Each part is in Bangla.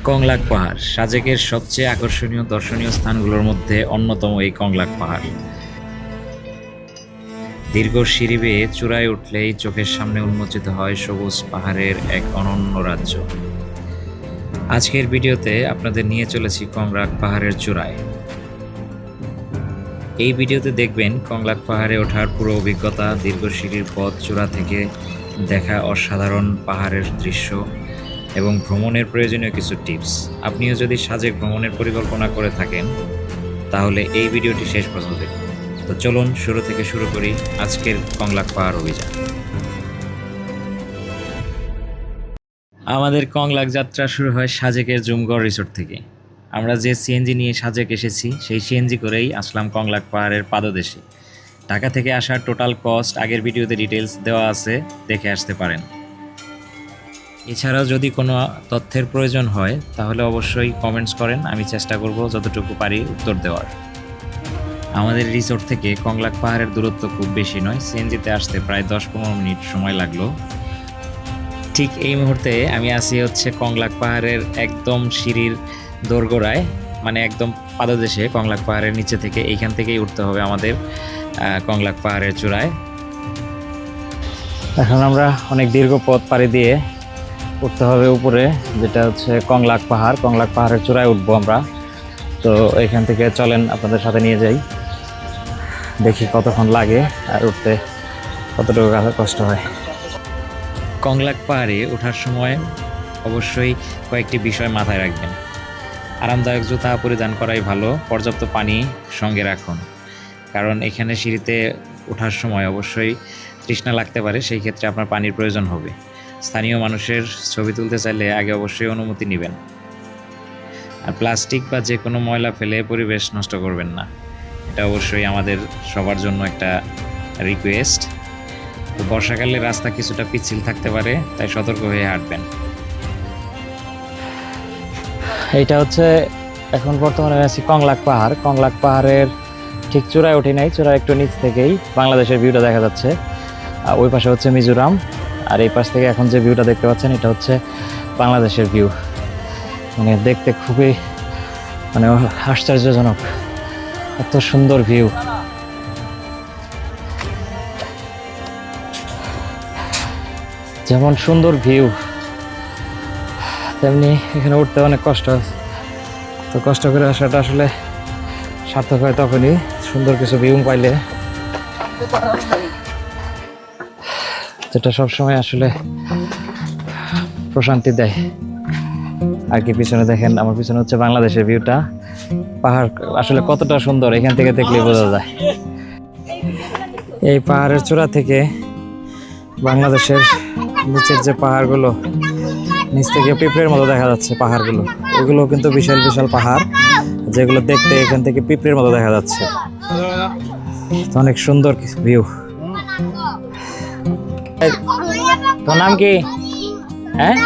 কংলাক পাহাড় সাজেকের সবচেয়ে আকর্ষণীয় দর্শনীয় স্থানগুলোর মধ্যে অন্যতম এই কংলাক পাহাড়। দীর্ঘ সিঁড়ি বেয়ে চূড়ায় উঠলেই চোখের সামনে উন্মোচিত হয় সবুজ পাহাড়ের এক অনন্য রাজ্য। আজকের ভিডিওতে আপনাদের নিয়ে চলেছি কংলাক পাহাড়ের চূড়ায়। এই ভিডিওতে দেখবেন কংলাক পাহাড়ে ওঠার পুরো অভিজ্ঞতা, দীর্ঘ সিঁড়ির পথ, চূড়া থেকে দেখা অসাধারণ পাহাড়ের দৃশ্য এবং ভ্রমণের প্রয়োজনীয় কিছু টিপস। আপনিও যদি সাজেক ভ্রমণের পরিকল্পনা করে থাকেন তাহলে এই ভিডিওটি শেষ পর্যন্ত দেখুন। তো চলুন শুরু থেকে শুরু করি আজকের কংলাক পাহাড় অভিযান। আমাদের কংলাক যাত্রা শুরু হয় সাজেকের জুমগড় রিসোর্ট থেকে। আমরা যে সিএনজি নিয়ে সাজেক এসেছি সেই সিএনজি করেই আসলাম কংলাক পাহাড়ের পাদদেশে। ঢাকা থেকে আসার টোটাল কস্ট আগের ভিডিওতে ডিটেলস দেওয়া আছে, দেখে আসতে পারেন। এছাড়াও যদি কোনো তথ্যের প্রয়োজন হয় তাহলে অবশ্যই কমেন্টস করেন, আমি চেষ্টা করব যতটুকু পারি উত্তর দেওয়ার। আমাদের রিসোর্ট থেকে কংলাক পাহাড়ের দূরত্ব খুব বেশি নয়, সিএনজিতে আসতে প্রায় 10-15 মিনিট সময় লাগলো। ঠিক এই মুহূর্তে আমি আছি হচ্ছে কংলাক পাহাড়ের একদম সিঁড়ির দোরগোড়ায়, মানে একদম পাদদেশে কংলাক পাহাড়ের নিচে থেকে। এইখান থেকেই উঠতে হবে আমাদের কংলাক পাহাড়ের চূড়ায়। এখন আমরা অনেক দীর্ঘ পথ পাড়ি দিয়ে উঠতে হবে উপরে, যেটা হচ্ছে কংলাক পাহাড়। কংলাক পাহাড়ের চূড়ায় উঠবো আমরা। তো এখান থেকে চলেন আপনাদের সাথে নিয়ে যাই, দেখি কতক্ষণ লাগে আর উঠতে কতটুকু কষ্ট হয়। কংলাক পাহাড়ে ওঠার সময় অবশ্যই কয়েকটি বিষয় মাথায় রাখবেন। আরামদায়ক জুতা পরিধান করাই ভালো, পর্যাপ্ত পানি সঙ্গে রাখুন, কারণ এখানে সিঁড়িতে ওঠার সময় অবশ্যই তৃষ্ণা লাগতে পারে, সেই ক্ষেত্রে আপনার পানির প্রয়োজন হবে। স্থানীয় মানুষের ছবি তুলতে চাইলে আগে অবশ্যই অনুমতি নেবেন। আর প্লাস্টিক বা যে কোনো ময়লা ফেলে পরিবেশ নষ্ট করবেন না, এটা অবশ্যই আমাদের সবার জন্য একটা রিকোয়েস্ট। তো বর্ষাকালে রাস্তা কিছুটা পিচ্ছিল থাকতে পারে, তাই সতর্ক হয়ে হাঁটবেন। এইটা হচ্ছে এখন বর্তমানে আছি কংলাক পাহাড়। কংলাক পাহাড়ের ঠিক চূড়ায় উঠি নাই, চূড়ার একটু নিচ থেকেই বাংলাদেশের ভিউটা দেখা যাচ্ছে। ওই পাশে হচ্ছে মিজোরাম, আর এই পাশ থেকে এখন যে ভিউটা দেখতে পাচ্ছেন এটা হচ্ছে বাংলাদেশের ভিউ। মানে দেখতে খুবই আশ্চর্যজনক, এত সুন্দর ভিউ। যেমন সুন্দর ভিউ তেমনি এখানে উঠতে অনেক কষ্ট। তো কষ্ট করে আসাটা আসলে সার্থক হয় তখনই, সুন্দর কিছু ভিউ পাইলে, যেটা সবসময় আসলে প্রশান্তি দেয়। আর কি পিছনে দেখেন, আমার পিছনে হচ্ছে বাংলাদেশের ভিউটা। পাহাড় আসলে কতটা সুন্দর এখান থেকে দেখলেই বোঝা যায়। এই পাহাড়ের চূড়া থেকে বাংলাদেশের নিচের যে পাহাড়গুলো, নিচ থেকে পিঁপড়ের মতো দেখা যাচ্ছে পাহাড়গুলো, ওগুলো কিন্তু বিশাল বিশাল পাহাড়, যেগুলো দেখতে এখান থেকে পিঁপড়ের মতো দেখা যাচ্ছে। অনেক সুন্দর ভিউ। তোর নাম কি? হ্যাঁ,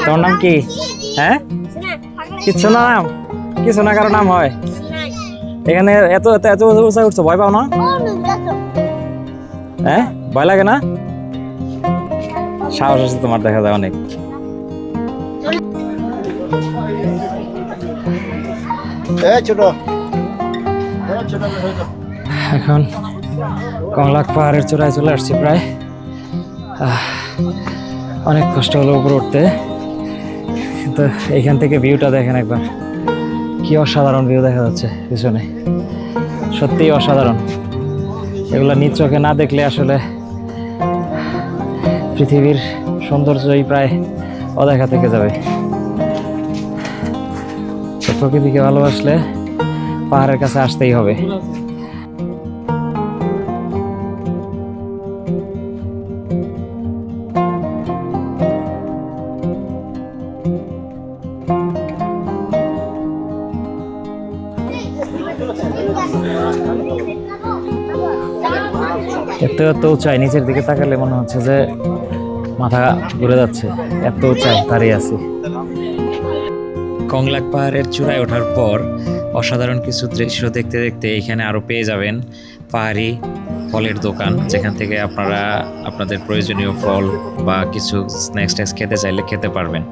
তোর নাম কি? হ্যাঁ, কিচ্ছু না, নাম কিছু না, কারো নাম হয়। এখানে এত এত এত উঁচা উঠছো, ভয় পাও না? হ্যাঁ, ভয় লাগে না? সাহস আছে তোমার, দেখা যায় অনেক। এখন কংলাক পাহাড়ের চূড়ায় চলে আসছি প্রায়। অনেক কষ্ট হলো উপরে উঠতে, কিন্তু এইখান থেকে ভিউটা দেখেন একবার, কি অসাধারণ ভিউ দেখা যাচ্ছে পিছনে, সত্যিই অসাধারণ। এগুলো নিজ চোখে না দেখলে আসলে পৃথিবীর সৌন্দর্যই প্রায় অদেখা থেকে যাবে। প্রকৃতিকে ভালোবাসলে পাহাড়ের কাছে আসতেই হবে। এত এত উঁচাই, নিচের দিকে তাকালে মনে হচ্ছে যে মাথা ঘুরে যাচ্ছে, এত উঁচাই দাঁড়িয়ে আছি। কংলাক পাহাড়ের চূড়ায় ওঠার পর অসাধারণ কিছু দৃশ্য দেখতে দেখতে এখানে আরও পেয়ে যাবেন পাহাড়ি ফলের দোকান, যেখান থেকে আপনারা আপনাদের প্রয়োজনীয় ফল বা কিছু স্ন্যাক্স ট্যাক্স খেতে চাইলে খেতে পারবেন।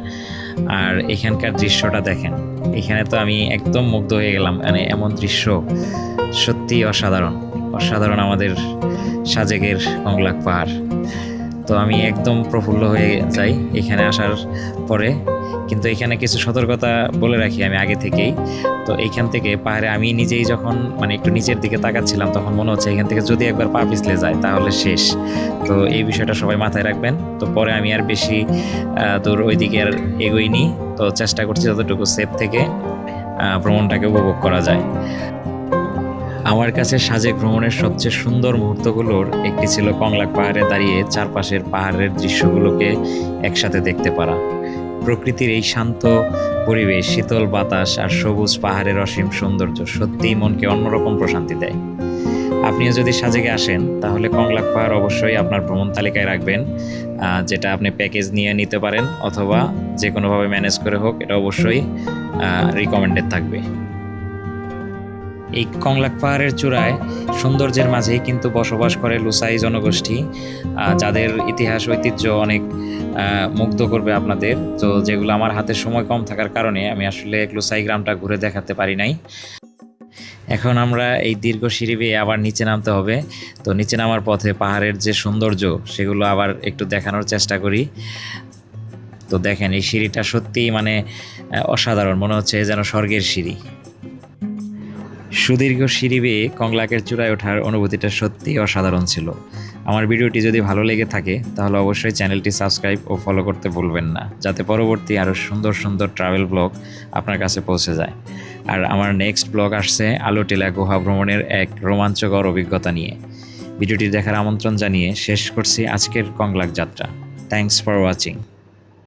আর এখানকার দৃশ্যটা দেখেন, এখানে তো আমি একদম মুগ্ধ হয়ে গেলাম, মানে এমন দৃশ্য সত্যি অসাধারণ অসাধারণ আমাদের সাজেকের কংলাক পাহাড়। তো আমি একদম প্রফুল্ল হয়ে যাই এখানে আসার পরে। কিন্তু এখানে কিছু সতর্কতা বলে রাখি আমি আগে থেকেই। তো এইখান থেকে পাহাড়ে আমি নিজেই যখন মানে একটু নিচের দিকে তাকাচ্ছিলাম, তখন মনে হচ্ছে এখান থেকে যদি একবার পা পিছলে যায় তাহলে শেষ। তো এই বিষয়টা সবাই মাথায় রাখবেন। তো পরে আমি আর বেশি দূর ওইদিকে আর এগোইনি। তো চেষ্টা করছি যতটুকু সেফ থেকে ভ্রমণটাকে উপভোগ করা যায়। আমার কাছে সাজেক ভ্রমণের সবচেয়ে সুন্দর মুহূর্তগুলোর একটি ছিল কংলাক পাহাড়ে দাঁড়িয়ে চারপাশের পাহাড়ের দৃশ্যগুলোকে একসাথে দেখতে পারা। প্রকৃতির এই শান্ত পরিবেশ, শীতল বাতাস আর সবুজ পাহাড়ের অসীম সৌন্দর্য সত্যিই মনকে অন্যরকম প্রশান্তি দেয়। আপনিও যদি সাজেকে আসেন তাহলে কংলাক পাহাড় অবশ্যই আপনার ভ্রমণ তালিকায় রাখবেন, যেটা আপনি প্যাকেজ নিয়ে নিতে পারেন অথবা যে কোনোভাবে ম্যানেজ করে হোক, এটা অবশ্যই রিকমেন্ডেড থাকবে। এই কংলাক পাহাড়ের চূড়ায় সৌন্দর্যের মাঝেই কিন্তু বসবাস করে লুসাই জনগোষ্ঠী, যাদের ইতিহাস ঐতিহ্য অনেক মুগ্ধ করবে আপনাদের। তো যেগুলো আমার হাতে সময় কম থাকার কারণে আমি আসলে লুসাই গ্রামটা ঘুরে দেখাতে পারি নাই। এখন আমরা এই দীর্ঘ সিঁড়ি বেয়ে আবার নিচে নামতে হবে। তো নিচে নামার পথে পাহাড়ের যে সৌন্দর্য সেগুলো আবার একটু দেখানোর চেষ্টা করি। তো দেখেন এই সিঁড়িটা সত্যিই মানে অসাধারণ, মনে হচ্ছে যেন স্বর্গের সিঁড়ি। সুদীর্ঘ সিঁড়ি বেয়ে কংলাকের চূড়ায় ওঠার অনুভূতিটা সত্যিই অসাধারণ ছিল। আমার ভিডিওটি যদি ভালো লেগে থাকে তাহলে অবশ্যই চ্যানেলটি সাবস্ক্রাইব ও ফলো করতে ভুলবেন না, যাতে পরবর্তী আরও সুন্দর সুন্দর ট্রাভেল ব্লগ আপনার কাছে পৌঁছে যায়। আর আমার নেক্সট ব্লগ আসছে আলোটিলা গুহা ভ্রমণের এক রোমাঞ্চকর অভিজ্ঞতা নিয়ে। ভিডিওটি দেখার আমন্ত্রণ জানিয়ে শেষ করছি আজকের কংলাক যাত্রা। Thanks for watching.